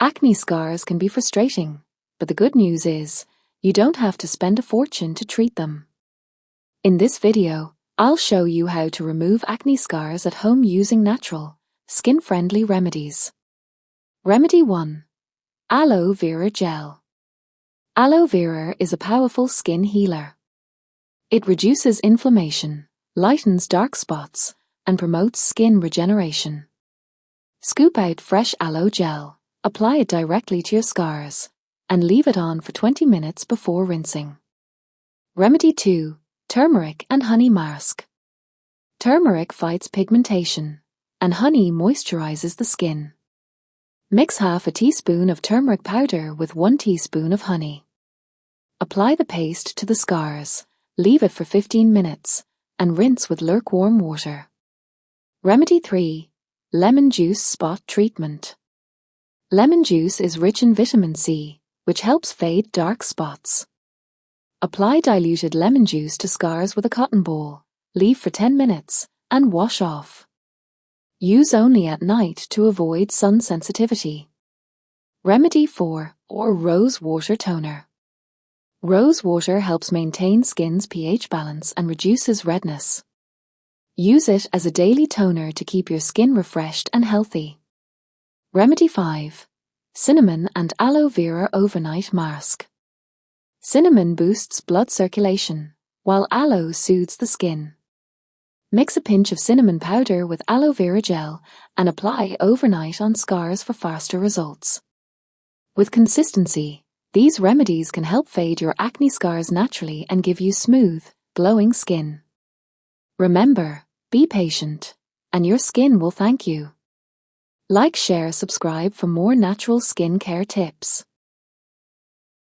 Acne scars can be frustrating, but the good news is, you don't have to spend a fortune to treat them. In this video, I'll show you how to remove acne scars at home using natural, skin-friendly remedies. Remedy 1. Aloe Vera Gel. Aloe vera is a powerful skin healer. It reduces inflammation, lightens dark spots, and promotes skin regeneration. Scoop out fresh aloe gel, apply it directly to your scars, and leave it on for 20 minutes before rinsing. Remedy 2. Turmeric and Honey Mask. Turmeric fights pigmentation, and honey moisturizes the skin. Mix half a teaspoon of turmeric powder with 1 teaspoon of honey. Apply the paste to the scars, leave it for 15 minutes, and rinse with lukewarm water. Remedy 3. Lemon Juice Spot Treatment. Lemon juice is rich in vitamin C, which helps fade dark spots. Apply diluted lemon juice to scars with a cotton ball, leave for 10 minutes, and wash off. Use only at night to avoid sun sensitivity. Remedy 4. Rose Water Toner. Rose water helps maintain skin's pH balance and reduces redness. Use it as a daily toner to keep your skin refreshed and healthy. Remedy 5. Cinnamon and Aloe Vera Overnight Mask. Cinnamon boosts blood circulation, while aloe soothes the skin. Mix a pinch of cinnamon powder with aloe vera gel and apply overnight on scars for faster results. With consistency, these remedies can help fade your acne scars naturally and give you smooth, glowing skin. Remember, be patient, and your skin will thank you. Like, share, subscribe for more natural skin care tips.